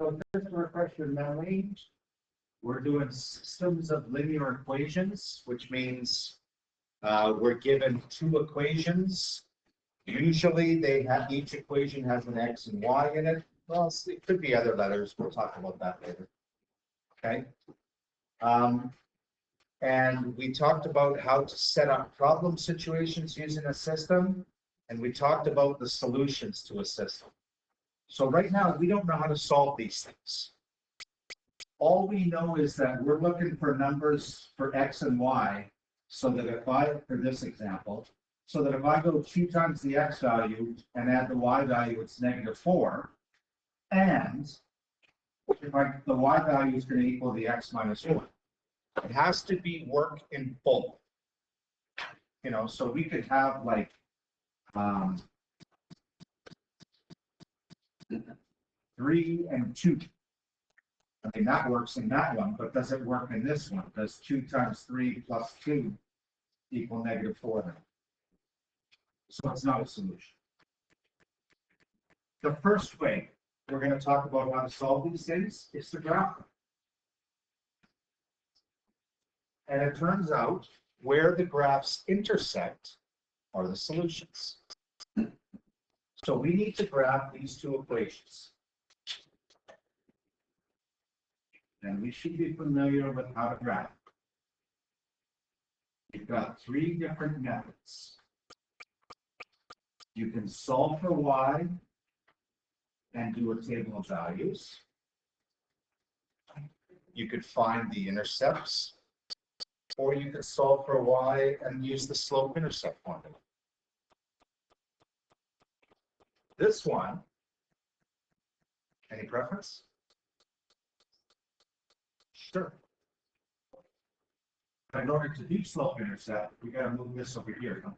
So just to refresh your memory, we're doing systems of linear equations, which means we're given two equations. Usually they have, each equation has an x and y in it. Well, it could be other letters. We'll talk about that later. Okay. And we talked about how to set up problem situations using a system, and we talked about the solutions to a system. So right now, we don't know how to solve these things. All we know is that we're looking for numbers for x and y, so that if I, for this example, so that if I go 2 times the x value and add the y value, it's -4, and if the y value is going to equal the x minus 1. It has to be work in full. You know, so we could have like 3 and 2. I mean, that works in that one, but does it work in this one? Does 2 times 3 plus 2 equal -4 then? So it's not a solution. The first way we're going to talk about how to solve these things is to graph them. And it turns out where the graphs intersect are the solutions. So we need to graph these two equations. And we should be familiar with how to graph. You've got 3 different methods. You can solve for y and do a table of values. You could find the intercepts, or you could solve for y and use the slope-intercept formula. This one, any preference? Sure. But in order to do slope-intercept, we got to move this over here, huh?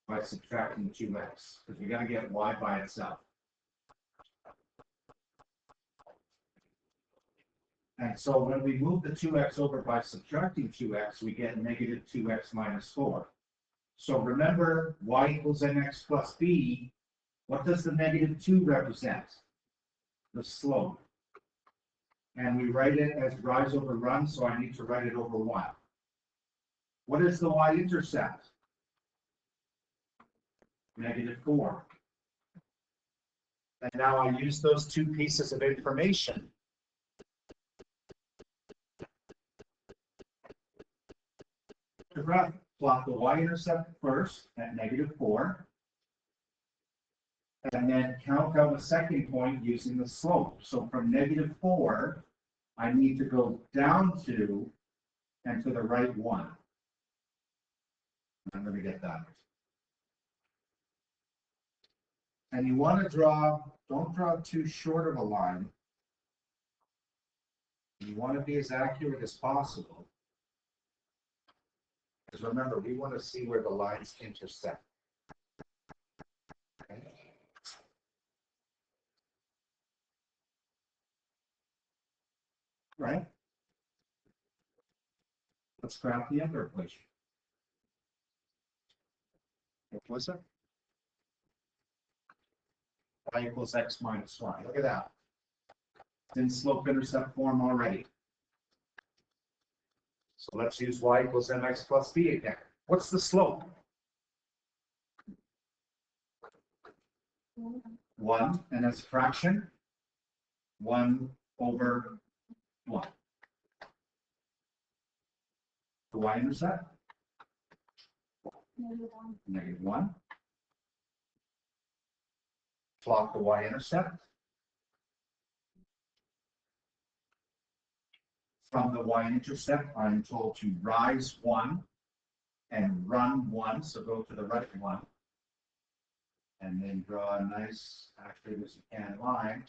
By subtracting 2x, because we got to get y by itself. And so when we move the 2x over by subtracting 2x, we get -2x minus 4. So remember, y equals mx plus b. What does the -2 represent? The slope. And we write it as rise over run, so I need to write it over 1. What is the y-intercept? -4. And now I use those 2 pieces of information to plot the y-intercept first at -4, and then count out a second point using the slope. So from -4, I need to go down 2 and to the right 1. I'm going to get that. And you want to draw, don't draw too short of a line. You want to be as accurate as possible. Because remember, we want to see where the lines intersect. Okay. Right? Let's graph the other equation. What was it? Y equals x minus 1. Look at that. It's in slope-intercept form already. So let's use y equals mx plus b again. What's the slope? 1, and as a fraction, 1 over 1. The y-intercept? -1. Plot the y-intercept. From the y-intercept, I'm told to rise 1 and run 1, so go to the right 1. And then draw a nice, accurate as you can line.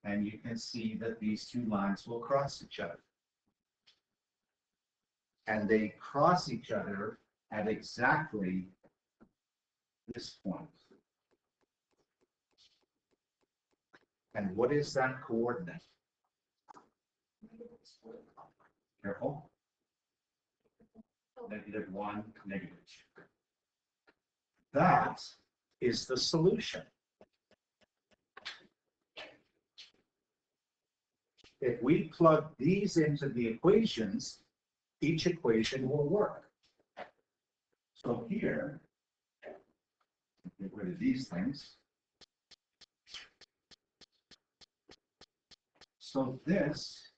And you can see that these 2 lines will cross each other. And they cross each other at exactly this point. And what is that coordinate? Careful. -1, -2. That is the solution. if we plug these into the equations, each equation will work. So here, get rid of these things. So this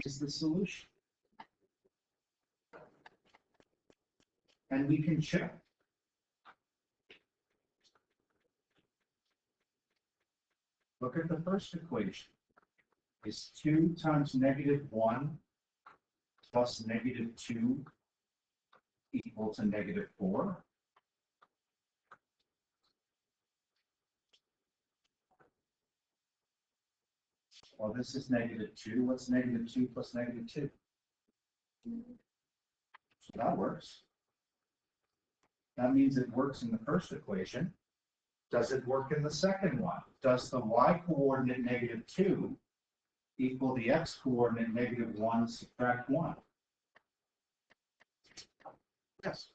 is the solution. And we can check. Look at the first equation. Is 2 times -1 plus -2 equal to -4? Well, this is -2. What's -2 plus -2? So that works. That means it works in the first equation. Does it work in the second one? Does the y-coordinate -2 equal the x-coordinate -1 subtract 1? Yes.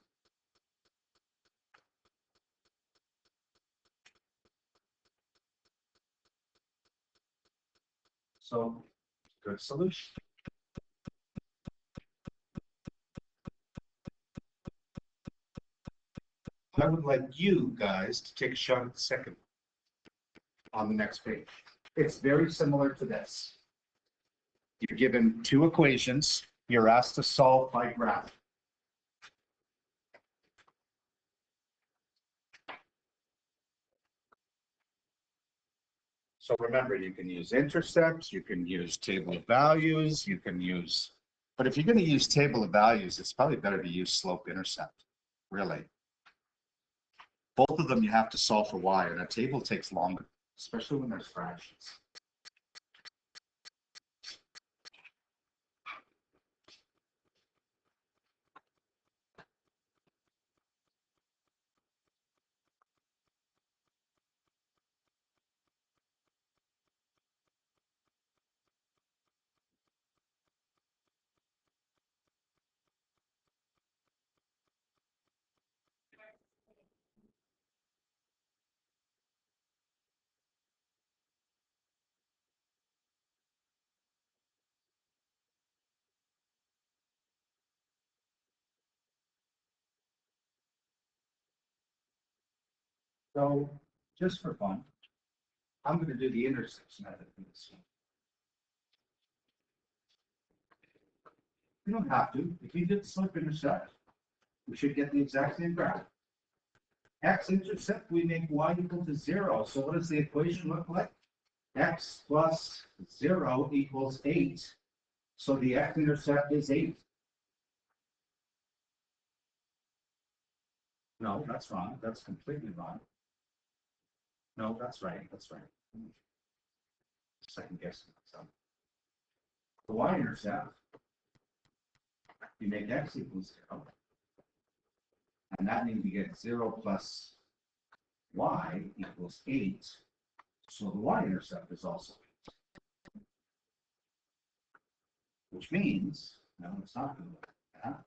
So, good solution. I would like you guys to take a shot at the second on the next page. It's very similar to this. You're given 2 equations. You're asked to solve by graph. So remember, you can use intercepts, you can use table of values, you can use, but if you're going to use table of values, it's probably better to use slope intercept, really. Both of them you have to solve for y, and a table takes longer, especially when there's fractions. So just for fun, I'm going to do the intercepts method for this one. You don't have to. If you did slope intercept, we should get the exact same graph. X-intercept, we make y equal to 0. So what does the equation look like? X plus 0 equals 8. So the x-intercept is 8. No, that's wrong. That's completely wrong. No, that's right. That's right. Second guessing myself. The y-intercept, you make x equals 0. And that means you get 0 plus y equals 8. So the y-intercept is also 8. Which means, no, it's not going to look like that.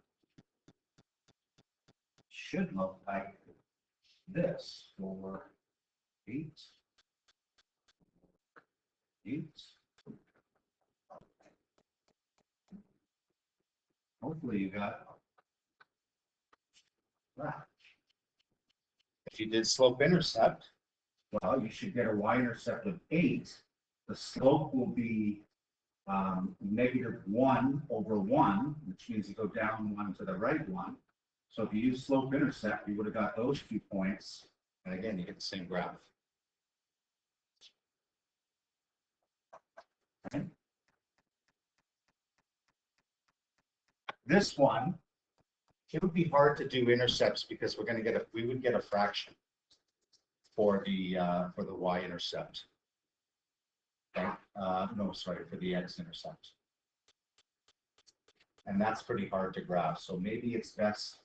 It should look like this for 8. 8. Hopefully you got that. If you did slope intercept, well, you should get a y-intercept of 8. The slope will be -1 over 1, which means you go down 1 to the right 1. So if you use slope intercept, you would have got those 2 points. And again, you get the same graph. Okay. This one, it would be hard to do intercepts because we're going to we would get a fraction for the y-intercept. Okay. No, sorry, for the x-intercept. And that's pretty hard to graph. So maybe it's best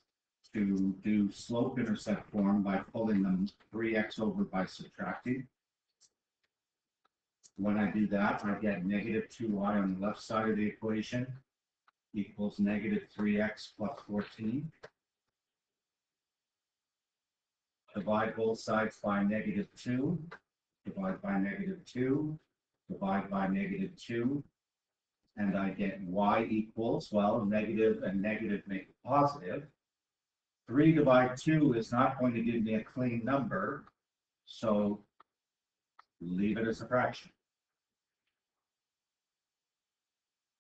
to do slope intercept form by pulling them 3x over by subtracting. When I do that, I get -2y on the left side of the equation equals -3x plus 14. Divide both sides by -2. Divide by -2. divide by -2, and I get y equals, well, negative and negative make it positive. 3 divided 2 is not going to give me a clean number, so leave it as a fraction.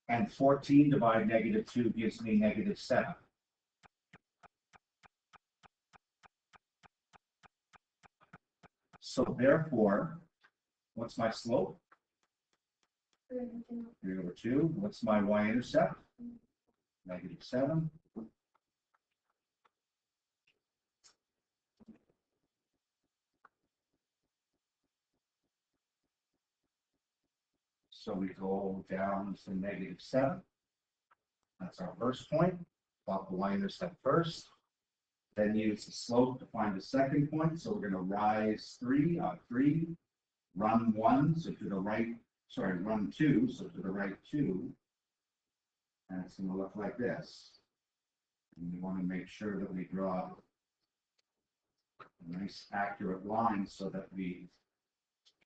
And 14 divided -2 gives me -7. So therefore, what's my slope? 3/2. What's my y-intercept? -7. So we go down to -7. That's our first point. Plot the y-intercept first. Then use the slope to find the second point. So we're going to rise 3 on 3, run 1, so to the right, sorry, run 2, so to the right 2. And it's going to look like this. And we want to make sure that we draw a nice accurate line so that we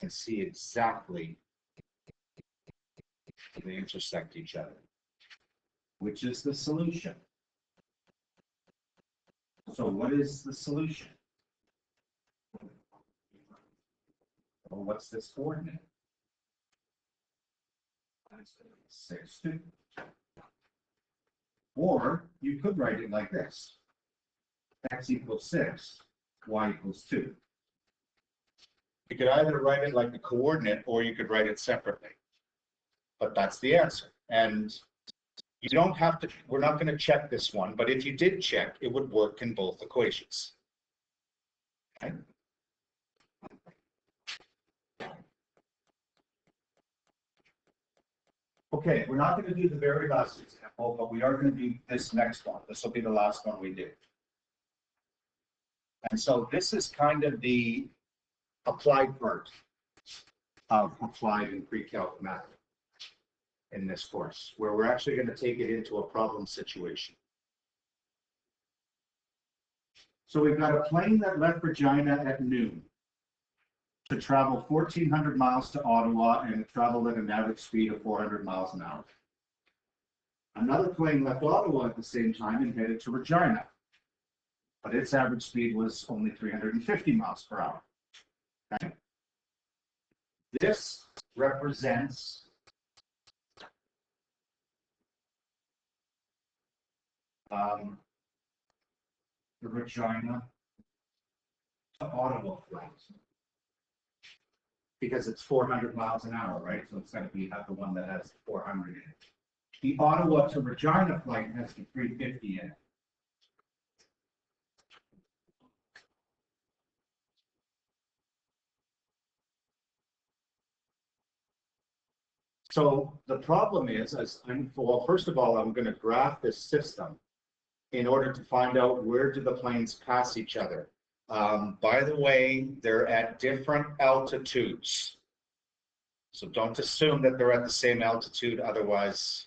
can see exactly they intersect each other, which is the solution. So what is the solution? Well, what's this coordinate? 6, 2. Or you could write it like this. X equals 6, y equals 2. You could either write it like a coordinate or you could write it separately. But that's the answer. And you don't have to, we're not going to check this one, but if you did check, it would work in both equations. Okay. Okay, we're not going to do the very last example, but we are going to do this next one. This will be the last one we do. And so this is kind of the applied part of applied and pre-calc math in this course, where we're actually going to take it into a problem situation. So we've got a plane that left Regina at noon to travel 1,400 miles to Ottawa and traveled at an average speed of 400 miles an hour. Another plane left Ottawa at the same time and headed to Regina, but its average speed was only 350 miles per hour. Okay? This represents the Regina to Ottawa flight, because it's 400 miles an hour, right? So it's going to be the one that has 400 in it. The Ottawa to Regina flight has the 350 in it. So the problem is, well, first of all, I'm going to graph this system in order to find out where do the planes pass each other. By the way, they're at different altitudes. So don't assume that they're at the same altitude, otherwise,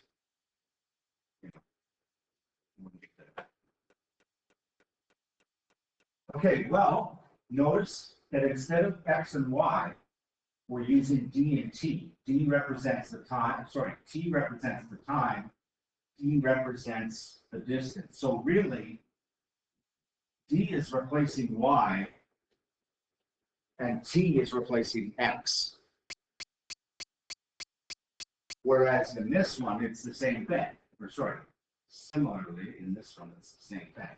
okay, well, notice that instead of X and Y, we're using D and T. D represents the time, sorry, T represents the time, D represents the distance. So really, D is replacing Y, and T is replacing X. Whereas in this one, it's the same thing. Or sorry, similarly, in this one, it's the same thing.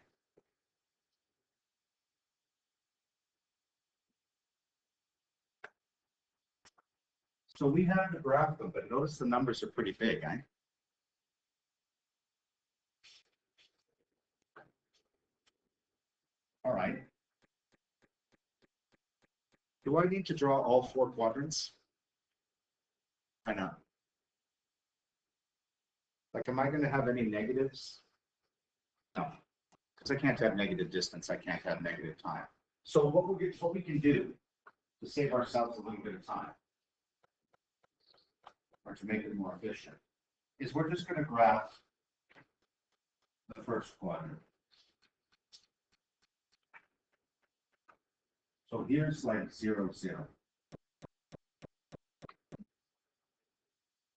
So we have to graph them, but notice the numbers are pretty big, eh? All right. Do I need to draw all 4 quadrants? I know. Like, am I going to have any negatives? No, because I can't have negative distance. I can't have negative time. So what we can do to save ourselves a little bit of time, or to make it more efficient, is we're just going to graph the first quadrant. So here's like 0, 0.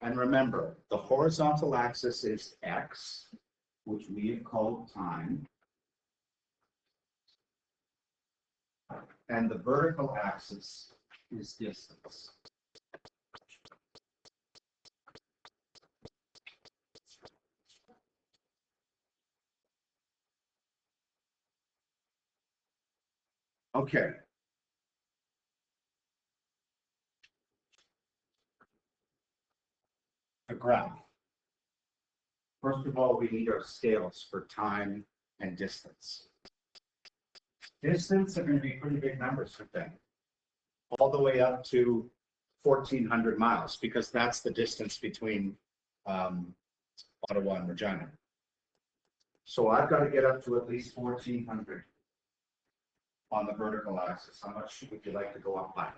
And remember, the horizontal axis is x, which we have called time. And the vertical axis is distance. Okay. A graph. First of all, we need our scales for time and distance. Distance are going to be pretty big numbers for them, all the way up to 1,400 miles, because that's the distance between Ottawa and Regina. So I've got to get up to at least 1,400 on the vertical axis. How much would you like to go up by?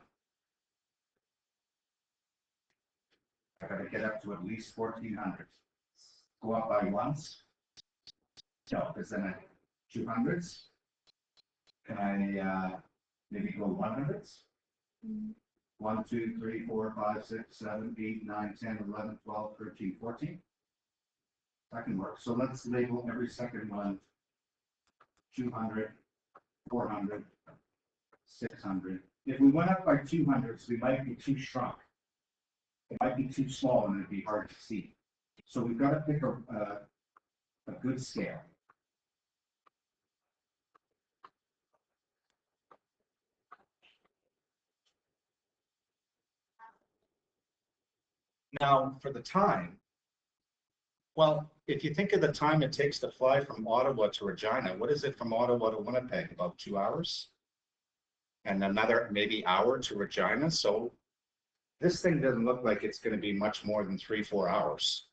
I've got to get up to at least 1,400. Go up by once? No, because then I 200s. Can I maybe go 100s? 1, 2, 3, 4, 5, 6, 7, 8, 9, 10, 11, 12, 13, 14. That can work. So let's label every second one 200, 400, 600. If we went up by 200s, we might be too shrunk. It might be too small and it'd be hard to see. So we've got to pick a good scale. Now, for the time, well, if you think of the time it takes to fly from Ottawa to Regina, what is it from Ottawa to Winnipeg? About 2 hours? And another maybe hour to Regina. So this thing doesn't look like it's going to be much more than 3-4 hours.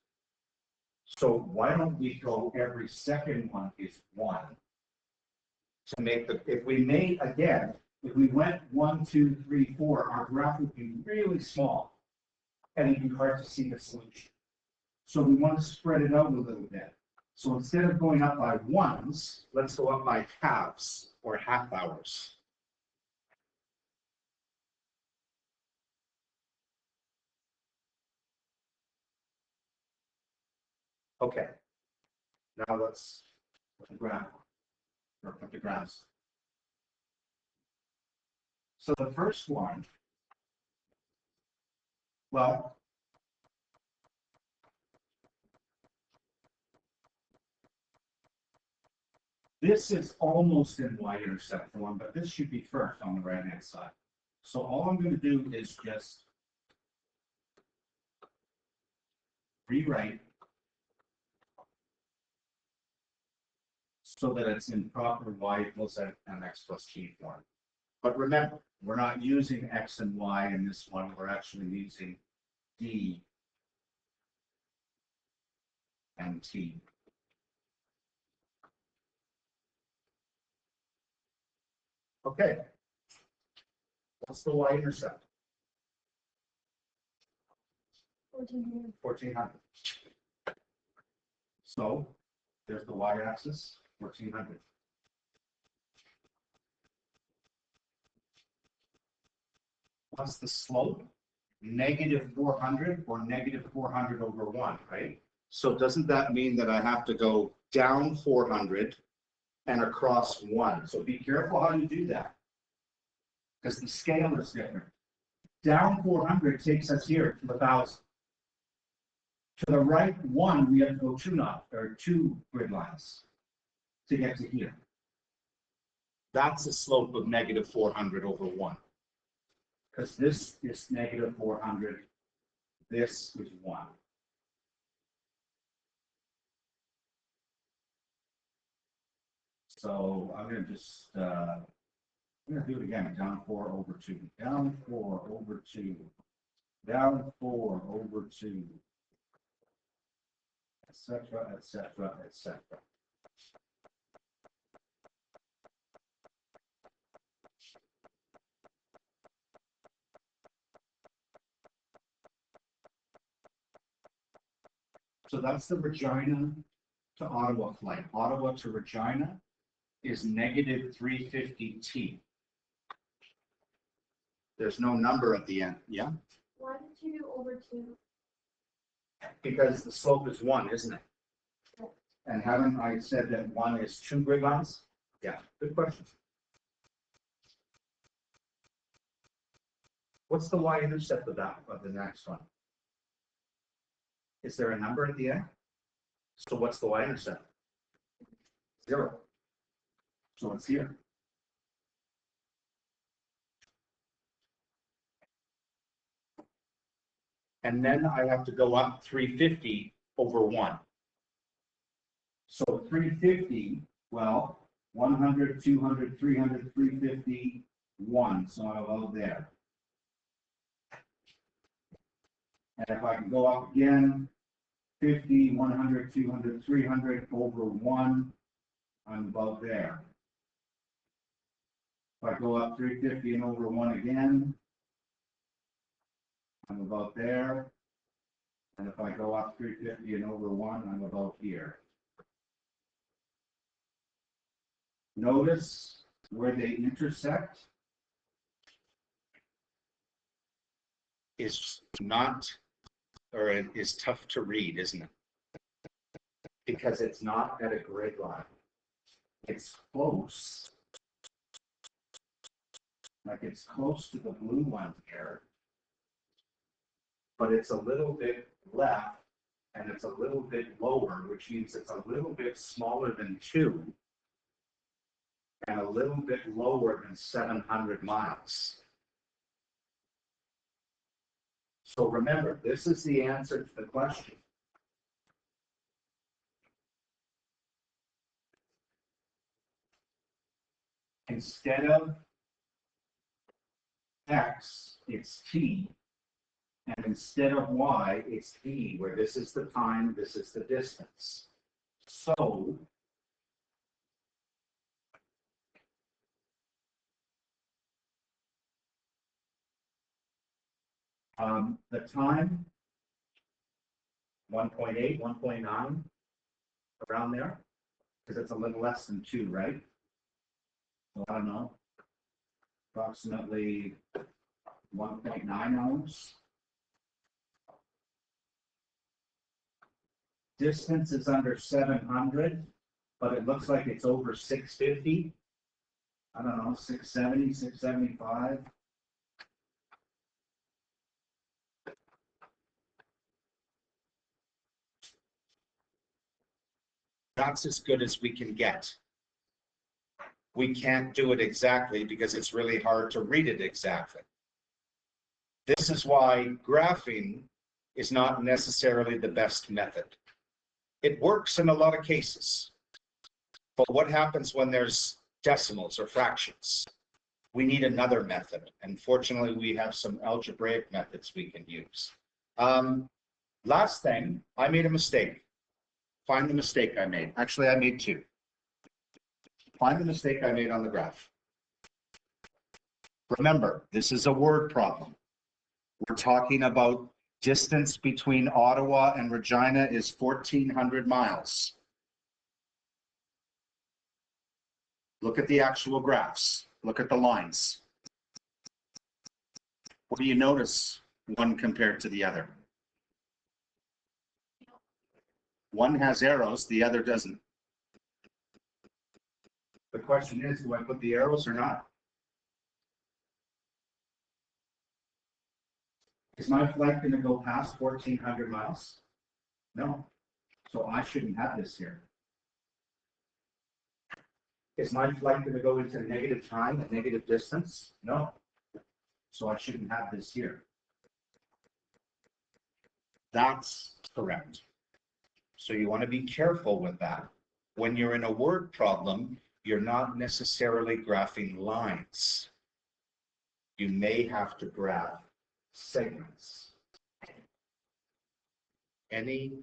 So why don't we go every second one is 1 to make the, if we made, again, if we went 1, 2, 3, 4, our graph would be really small and it'd be hard to see the solution. So we want to spread it out a little bit. So instead of going up by ones, let's go up by halves or half hours. Okay. Now let's put the graph or put the graphs. So the first one, well, this is almost in y-intercept form, but this should be first on the right-hand side. So all I'm going to do is just rewrite so that it's in proper y equals mx plus t form. But remember, we're not using x and y in this one. We're actually using d and t. Okay. What's the y-intercept? 1,400. 1,400. So there's the y-axis, 1,400. What's the slope? Negative 400 or negative 400 over 1, right? So doesn't that mean that I have to go down 400 and across 1? So be careful how you do that, because the scale is different. Down 400 takes us here to 1,000. To the right 1, we have to go 2 grid lines to get to here. That's the slope of negative 400 over 1. Because this is negative 400, this is 1. So I'm going to just, I'm going to do it again, down 4 over 2, down 4 over 2, down 4 over 2, etc., etc., etc. So that's the Regina to Ottawa flight. Ottawa to Regina is negative 350 T. There's no number at the end. Yeah? Why did you do over 2? Because the slope is 1, isn't it? And haven't I said that 1 is 2 grid lines? Yeah, good question. What's the y-intercept of that, of the next one? Is there a number at the end? So what's the y-intercept? 0. So it's here. And then I have to go up 350 over 1. So 350, well, 100, 200, 300, 350, 1. So I'll go there. And if I can go up again, 50, 100, 200, 300 over 1, I'm about there. If I go up 350 and over 1 again, I'm about there. And if I go up 350 and over 1, I'm about here. Notice where they intersect is not, or it is tough to read, isn't it? Because it's not at a grid line. It's close. Like it's close to the blue one here. But it's a little bit left and it's a little bit lower, which means it's a little bit smaller than 2 and a little bit lower than 700 miles. So remember, this is the answer to the question. Instead of x, it's t. And instead of y, it's t, where this is the time, this is the distance. So the time, 1.8, 1.9, around there, because it's a little less than 2, right? So I don't know, approximately 1.9 hours. Distance is under 700, but it looks like it's over 650. I don't know, 670, 675. That's as good as we can get. We can't do it exactly because it's really hard to read it exactly. This is why graphing is not necessarily the best method. It works in a lot of cases. But what happens when there's decimals or fractions? We need another method. And fortunately, we have some algebraic methods we can use. Last thing, I made a mistake. Find the mistake I made. Actually, I made 2. Find the mistake I made on the graph. Remember, this is a word problem. We're talking about distance between Ottawa and Regina is 1,400 miles. Look at the actual graphs. Look at the lines. What do you notice one compared to the other? One has arrows, the other doesn't. The question is, do I put the arrows or not? Is my flight going to go past 1,400 miles? No. So I shouldn't have this here. Is my flight going to go into negative time and negative distance? No. So I shouldn't have this here. That's correct. So you want to be careful with that. When you're in a word problem, you're not necessarily graphing lines. You may have to graph segments. Any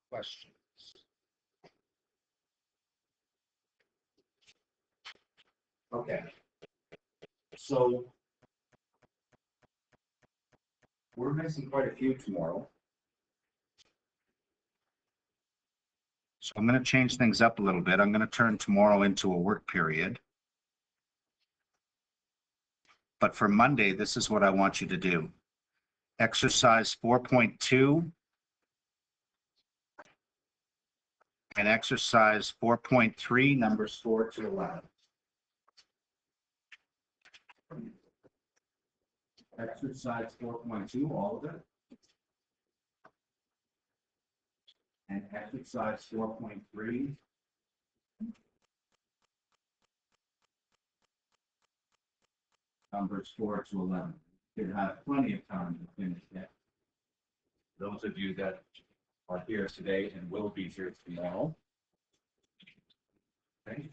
questions? Okay. So we're missing quite a few tomorrow. So I'm going to change things up a little bit. I'm going to turn tomorrow into a work period. But for Monday, this is what I want you to do. Exercise 4.2 And exercise 4.3, numbers 4 to 11. Exercise 4.2, all of it. And exercise 4.3. Numbers 4 to 11. You have plenty of time to finish that. Those of you that are here today and will be here tomorrow. Okay.